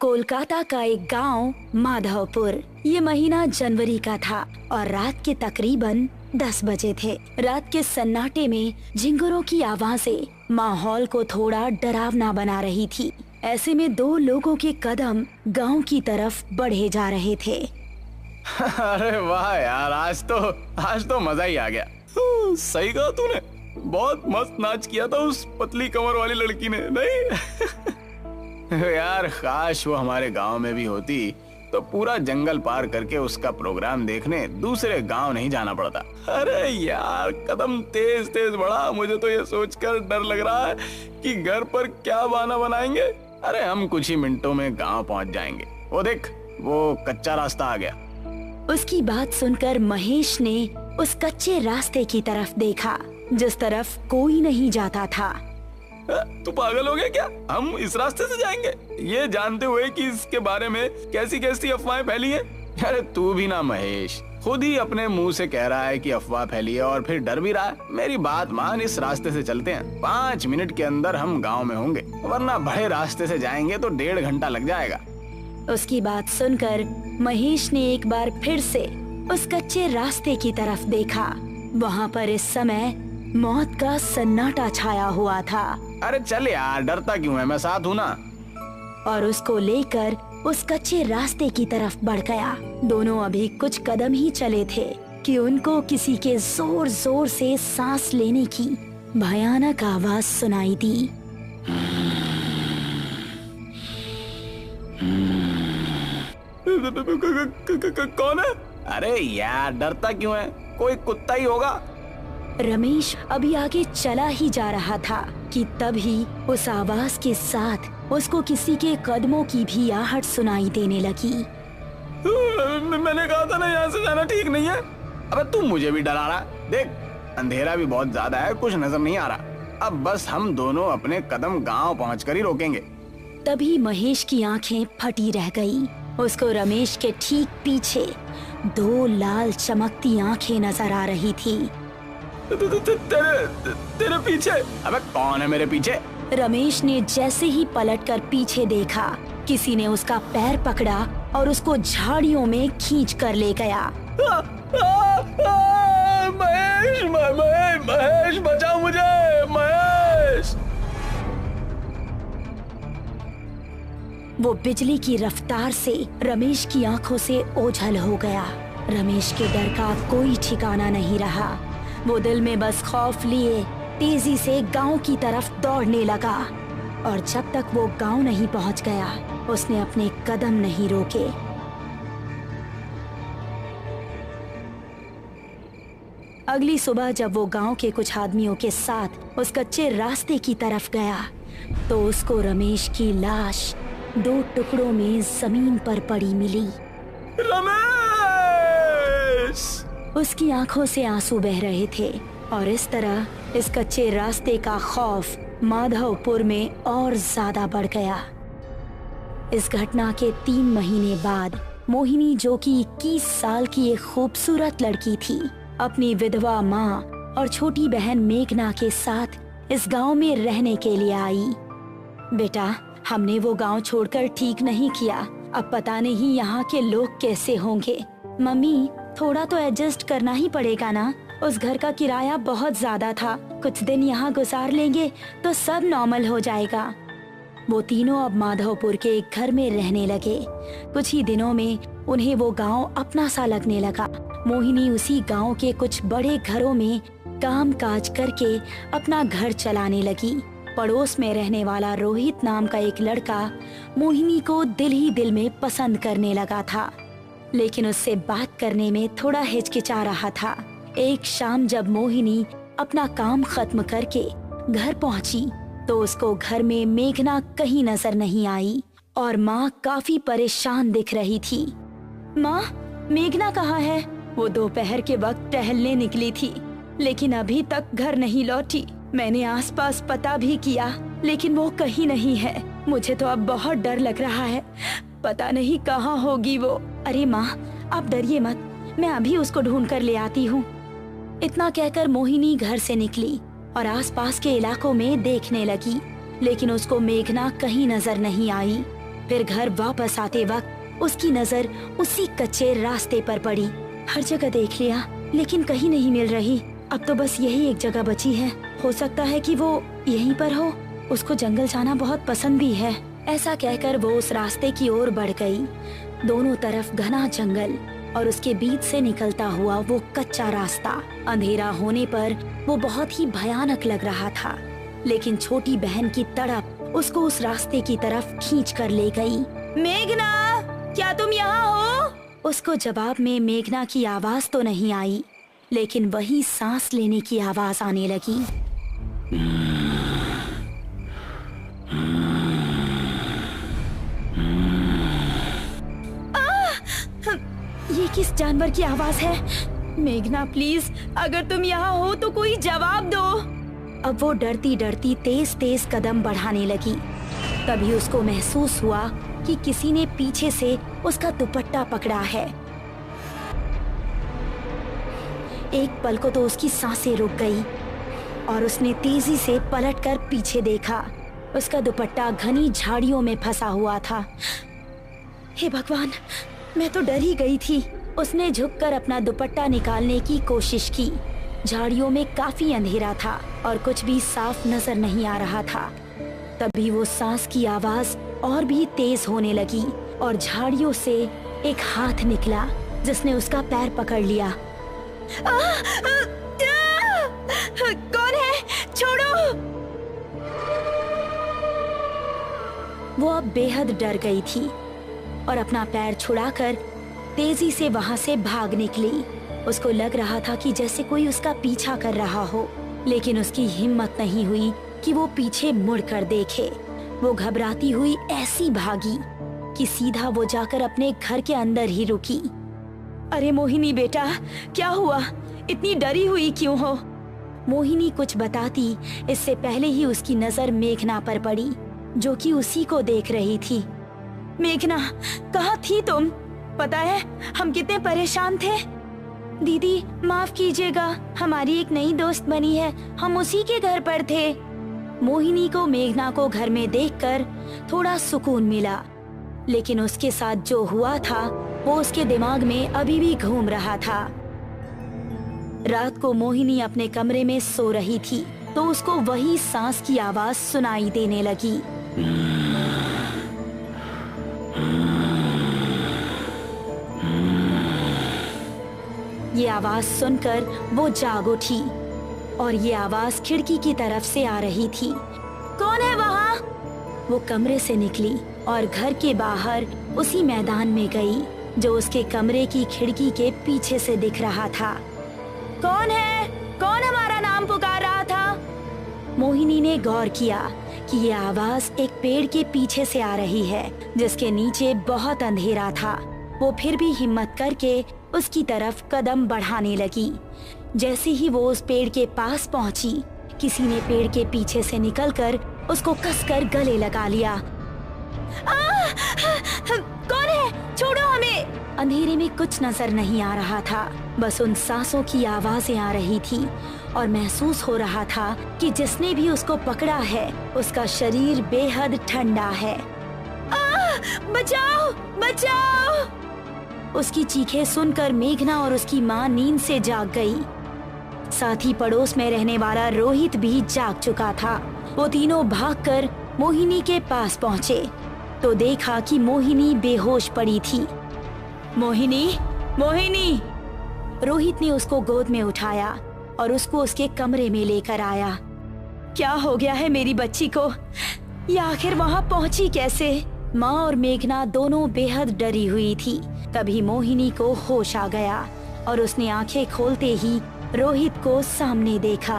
कोलकाता का एक गांव माधवपुर। ये महीना जनवरी का था और रात के तकरीबन 10 बजे थे। रात के सन्नाटे में झिंगुरों की आवाजें माहौल को थोड़ा डरावना बना रही थी। ऐसे में दो लोगों के कदम गांव की तरफ बढ़े जा रहे थे। अरे वाह यार, आज तो मजा ही आ गया। सही कहा तूने, बहुत मस्त नाच किया था उस पतली कमर वाली लड़की ने, नहीं? यार काश वो हमारे गांव में भी होती तो पूरा जंगल पार करके उसका प्रोग्राम देखने दूसरे गांव नहीं जाना पड़ता। अरे यार कदम तेज तेज बढ़ा, मुझे तो ये सोचकर डर लग रहा है कि घर पर क्या बहाना बनाएंगे। अरे हम कुछ ही मिनटों में गांव पहुंच जाएंगे। वो देख, वो कच्चा रास्ता आ गया। उसकी बात सुनकर महेश ने उस कच्चे रास्ते की तरफ देखा जिस तरफ कोई नहीं जाता था। तू पागल हो गया क्या? हम इस रास्ते से जाएंगे ये जानते हुए कि इसके बारे में कैसी कैसी अफवाहें फैली हैं। अरे तू भी ना महेश, खुद ही अपने मुंह से कह रहा है कि अफवाह फैली है और फिर डर भी रहा है। मेरी बात मान, इस रास्ते से चलते हैं। 5 मिनट के अंदर हम गांव में होंगे, वरना बड़े रास्ते से जाएंगे तो 1.5 घंटा लग जाएगा। उसकी बात सुनकर महेश ने एक बार फिर से उस कच्चे रास्ते की तरफ देखा। वहाँ पर इस समय मौत का सन्नाटा छाया हुआ था। अरे चल यार, डरता क्यों है, मैं साथ हूँ ना। और उसको लेकर उस कच्चे रास्ते की तरफ बढ़ गया। दोनों अभी कुछ कदम ही चले थे कि उनको किसी के जोर जोर से सांस लेने की भयानक आवाज सुनाई दी। कौन है? अरे यार डरता क्यों है, कोई कुत्ता ही होगा। रमेश अभी आगे चला ही जा रहा था कि तभी उस आवाज के साथ उसको किसी के कदमों की भी आहट सुनाई देने लगी। मैंने कहा था ना यहाँ से जाना ठीक नहीं है। अबे तू मुझे भी डरा रहा। देख अंधेरा भी बहुत ज्यादा है, कुछ नजर नहीं आ रहा। अब बस हम दोनों अपने कदम गांव पहुंचकर ही रोकेंगे। तभी महेश की आंखें फटी रह गई। उसको रमेश के ठीक पीछे 2 लाल चमकती आंखें नजर आ रही थी। तेरे पीछे? अबे कौन है मेरे पीछे? रमेश ने जैसे ही पलटकर पीछे देखा, किसी ने उसका पैर पकड़ा और उसको झाड़ियों में खींच कर ले गया। महेश, महेश बचाओ मुझे, महेश। वो बिजली की रफ्तार से रमेश की आंखों से ओझल हो गया। रमेश के डर का कोई ठिकाना नहीं रहा। वो दिल में बस खौफ लिए तेजी से गांव की तरफ दौड़ने लगा और जब तक वो गांव नहीं पहुंच गया उसने अपने कदम नहीं रोके। अगली सुबह जब वो गांव के कुछ आदमियों के साथ उस कच्चे रास्ते की तरफ गया तो उसको रमेश की लाश 2 टुकड़ों में जमीन पर पड़ी मिली। रमेश! उसकी आंखों से आंसू बह रहे थे और इस तरह इस कच्चे रास्ते का खौफ माधवपुर में और ज्यादा बढ़ गया। इस घटना के 3 महीने बाद मोहिनी, जो कि 21 साल की एक खूबसूरत लड़की थी, अपनी विधवा माँ और छोटी बहन मेघना के साथ इस गांव में रहने के लिए आई। बेटा, हमने वो गांव छोड़कर ठीक नहीं किया। अब पता नहीं यहाँ के लोग कैसे होंगे। मम्मी, थोड़ा तो एडजस्ट करना ही पड़ेगा ना। उस घर का किराया बहुत ज्यादा था। कुछ दिन यहाँ गुजार लेंगे तो सब नॉर्मल हो जाएगा। वो तीनों अब माधवपुर के एक घर में रहने लगे। कुछ ही दिनों में उन्हें वो गांव अपना सा लगने लगा। मोहिनी उसी गांव के कुछ बड़े घरों में काम काज करके अपना घर चलाने लगी। पड़ोस में रहने वाला रोहित नाम का एक लड़का मोहिनी को दिल ही दिल में पसंद करने लगा था, लेकिन उससे बात करने में थोड़ा हिचकिचा रहा था। एक शाम जब मोहिनी अपना काम खत्म करके घर पहुंची तो उसको घर में मेघना कहीं नजर नहीं आई और माँ काफी परेशान दिख रही थी। माँ, मेघना कहाँ है? वो दोपहर के वक्त टहलने निकली थी लेकिन अभी तक घर नहीं लौटी। मैंने आसपास पता भी किया लेकिन वो कहीं नहीं है। मुझे तो अब बहुत डर लग रहा है, पता नहीं कहाँ होगी वो। अरे माँ, आप डरिए मत, मैं अभी उसको ढूंढ कर ले आती हूँ। इतना कहकर मोहिनी घर से निकली और आसपास के इलाकों में देखने लगी, लेकिन उसको मेघना कहीं नजर नहीं आई। फिर घर वापस आते वक्त उसकी नजर उसी कच्चे रास्ते पर पड़ी। हर जगह देख लिया लेकिन कहीं नहीं मिल रही। अब तो बस यही एक जगह बची है। हो सकता है कि वो यहीं पर हो। उसको जंगल जाना बहुत पसंद भी है। ऐसा कहकर वो उस रास्ते की ओर बढ़ गई। दोनों तरफ घना जंगल और उसके बीच से निकलता हुआ वो कच्चा रास्ता। अंधेरा होने पर वो बहुत ही भयानक लग रहा था, लेकिन छोटी बहन की तड़प उसको उस रास्ते की तरफ खींच कर ले गई। मेघना, क्या तुम यहाँ हो? उसको जवाब में मेघना की आवाज तो नहीं आई, लेकिन वही सांस लेने की आवाज आने लगी। ये किस जानवर की आवाज है? मेघना प्लीज, अगर तुम यहाँ हो तो कोई जवाब दो। अब वो डरती डरती तेज तेज कदम बढ़ाने लगी। तभी उसको महसूस हुआ कि किसी ने पीछे से उसका दुपट्टा पकड़ा है। एक पल को तो उसकी सांसें रुक गई और उसने तेजी से पलटकर पीछे देखा। उसका दुपट्टा घनी झाड़ियों में फंसा हुआ था। हे भगवान, मैं तो डर ही गई थी। उसने झुककर अपना दुपट्टा निकालने की कोशिश की। झाड़ियों में काफी अंधेरा था और कुछ भी साफ नजर नहीं आ रहा था। तभी वो सांस की आवाज और भी तेज होने लगी और झाड़ियों से एक हाथ निकला जिसने उसका पैर पकड़ लिया। कौन है? छोड़ो! वो अब बेहद डर गई थी और अपना पैर छुड़ाकर तेजी से वहां से भाग निकली। उसको लग रहा था कि जैसे कोई उसका पीछा कर रहा हो, लेकिन उसकी हिम्मत नहीं हुई कि वो पीछे मुड़कर देखे। वो घबराती हुई ऐसी भागी कि सीधा वो जाकर अपने घर के अंदर ही रुकी। अरे मोहिनी बेटा, क्या हुआ? इतनी डरी हुई क्यों हो? मोहिनी कुछ बताती इससे पहले ही उसकी नजर मेघना पर पड़ी, जो कि उसी को देख रही थी। मेघना, कहाँ थी तुम? पता है हम कितने परेशान थे। दीदी माफ कीजिएगा, हमारी एक नई दोस्त बनी है, हम उसी के घर पर थे। मोहिनी को मेघना को घर में देखकर थोड़ा सुकून मिला, लेकिन उसके साथ जो हुआ था वो उसके दिमाग में अभी भी घूम रहा था। रात को मोहिनी अपने कमरे में सो रही थी तो उसको वही सांस की आवाज सुनाई देने लगी। ये आवाज सुनकर वो जाग उठी और ये आवाज खिड़की की तरफ से आ रही थी। कौन है वहाँ? वो कमरे से निकली और घर के बाहर उसी मैदान में गई जो उसके कमरे की खिड़की के पीछे से दिख रहा था। कौन है? कौन हमारा नाम पुकार रहा था? मोहिनी ने गौर किया कि ये आवाज एक पेड़ के पीछे से आ रही है जिसके नीचे बहुत अंधेरा था। वो फिर भी हिम्मत करके उसकी तरफ कदम बढ़ाने लगी। जैसे ही वो उस पेड़ के पास पहुंची, किसी ने पेड़ के पीछे से निकलकर उसको कसकर गले लगा लिया। कौन है? छोड़ो हमें! अंधेरे में कुछ नजर नहीं आ रहा था, बस उन सांसों की आवाजें आ रही थी और महसूस हो रहा था कि जिसने भी उसको पकड़ा है उसका शरीर बेहद ठंडा है। बचाओ! बचाओ! उसकी चीखें सुनकर मेघना और उसकी माँ नींद से जाग गई। साथ ही पड़ोस में रहने वाला रोहित भी जाग चुका था। वो तीनों भागकर मोहिनी के पास पहुँचे तो देखा कि मोहिनी बेहोश पड़ी थी। मोहिनी, मोहिनी! रोहित ने उसको गोद में उठाया और उसको उसके कमरे में लेकर आया। क्या हो गया है मेरी बच्ची को? ये आखिर वहाँ पहुँची कैसे? माँ और मेघना दोनों बेहद डरी हुई थी। तभी मोहिनी को होश आ गया और उसने आंखें खोलते ही रोहित को सामने देखा।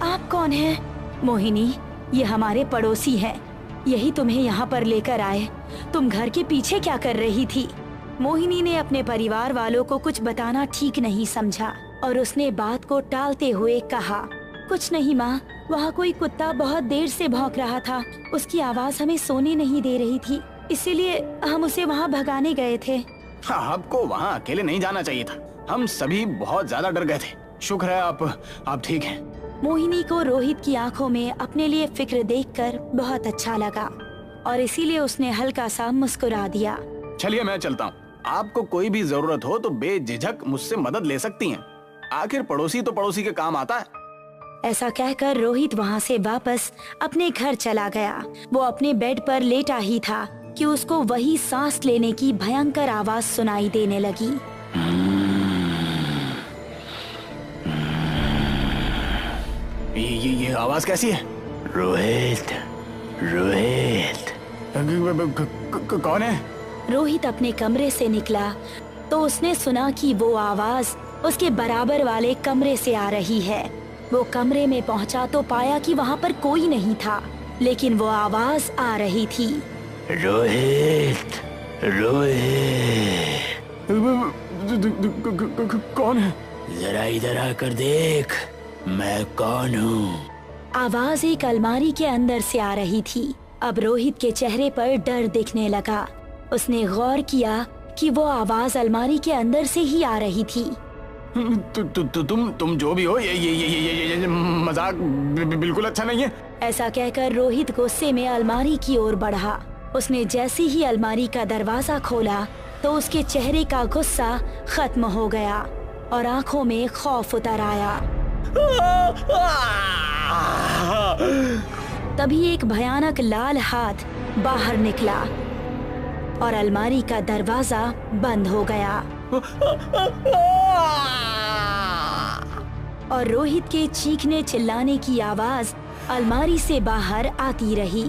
आप कौन हैं? मोहिनी, ये हमारे पड़ोसी हैं। यही तुम्हें यहाँ पर लेकर आए। तुम घर के पीछे क्या कर रही थी? मोहिनी ने अपने परिवार वालों को कुछ बताना ठीक नहीं समझा और उसने बात को टालते हुए कहा, कुछ नहीं माँ, वहाँ कोई कुत्ता बहुत देर से भौंक रहा था। उसकी आवाज हमें सोने नहीं दे रही थी, इसीलिए हम उसे वहाँ भगाने गए थे। हाँ, आपको वहाँ अकेले नहीं जाना चाहिए था। हम सभी बहुत ज्यादा डर गए थे। शुक्र है आप ठीक हैं। मोहिनी को रोहित की आंखों में अपने लिए फिक्र देखकर बहुत अच्छा लगा। और इसीलिए उसने हल्का सा मुस्कुरा दिया। चलिए मैं चलता हूँ। आपको कोई भी जरूरत हो तो बेझिझक मुझसे मदद ले सकती हैं। आखिर पड़ोसी तो पड़ोसी के काम आता है। ऐसा कहकर रोहित वहाँ से वापस अपने घर चला गया। वो अपने बेड पर लेटा ही था कि उसको वही सांस लेने की भयंकर आवाज सुनाई देने लगी। ये आवाज कैसी है? रोहित, रोहित। कौन है? रोहित अपने कमरे से निकला तो उसने सुना कि वो आवाज उसके बराबर वाले कमरे से आ रही है। वो कमरे में पहुंचा तो पाया कि वहाँ पर कोई नहीं था, लेकिन वो आवाज आ रही थी। रोहित, रोहित। कौन है? जरा इधर आकर देख, मैं कौन हूँ। आवाज एक अलमारी के अंदर से आ रही थी। अब रोहित के चेहरे पर डर दिखने लगा। उसने गौर किया कि वो आवाज अलमारी के अंदर से ही आ रही थी। तुम जो भी हो, ये मजाक बिल्कुल अच्छा नहीं है। ऐसा कहकर रोहित गुस्से में अलमारी की ओर बढ़ा। उसने जैसे ही अलमारी का दरवाजा खोला तो उसके चेहरे का गुस्सा खत्म हो गया और आंखों में खौफ उतर आया। तभी एक भयानक लाल हाथ बाहर निकला और अलमारी का दरवाजा बंद हो गया और रोहित के चीखने चिल्लाने की आवाज अलमारी से बाहर आती रही।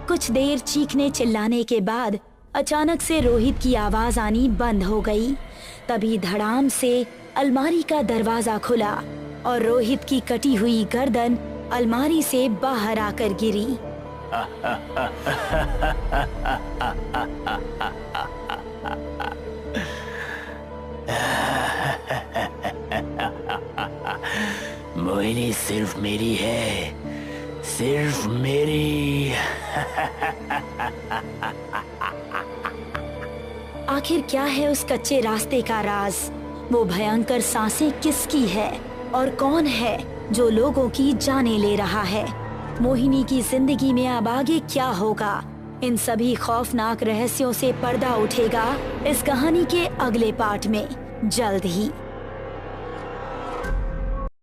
कुछ देर चीखने चिल्लाने के बाद अचानक से रोहित की आवाज आनी बंद हो गई। तभी धड़ाम से अलमारी का दरवाजा खुला और रोहित की कटी हुई गर्दन अलमारी से बाहर आकर गिरी। मोहिनी सिर्फ मेरी है, सिर्फ मेरी। आखिर क्या है उस कच्चे रास्ते का राज? वो भयंकर सांसें किसकी है और कौन है जो लोगों की जानें ले रहा है? मोहिनी की जिंदगी में अब आगे क्या होगा? इन सभी खौफनाक रहस्यों से पर्दा उठेगा इस कहानी के अगले पार्ट में जल्द ही।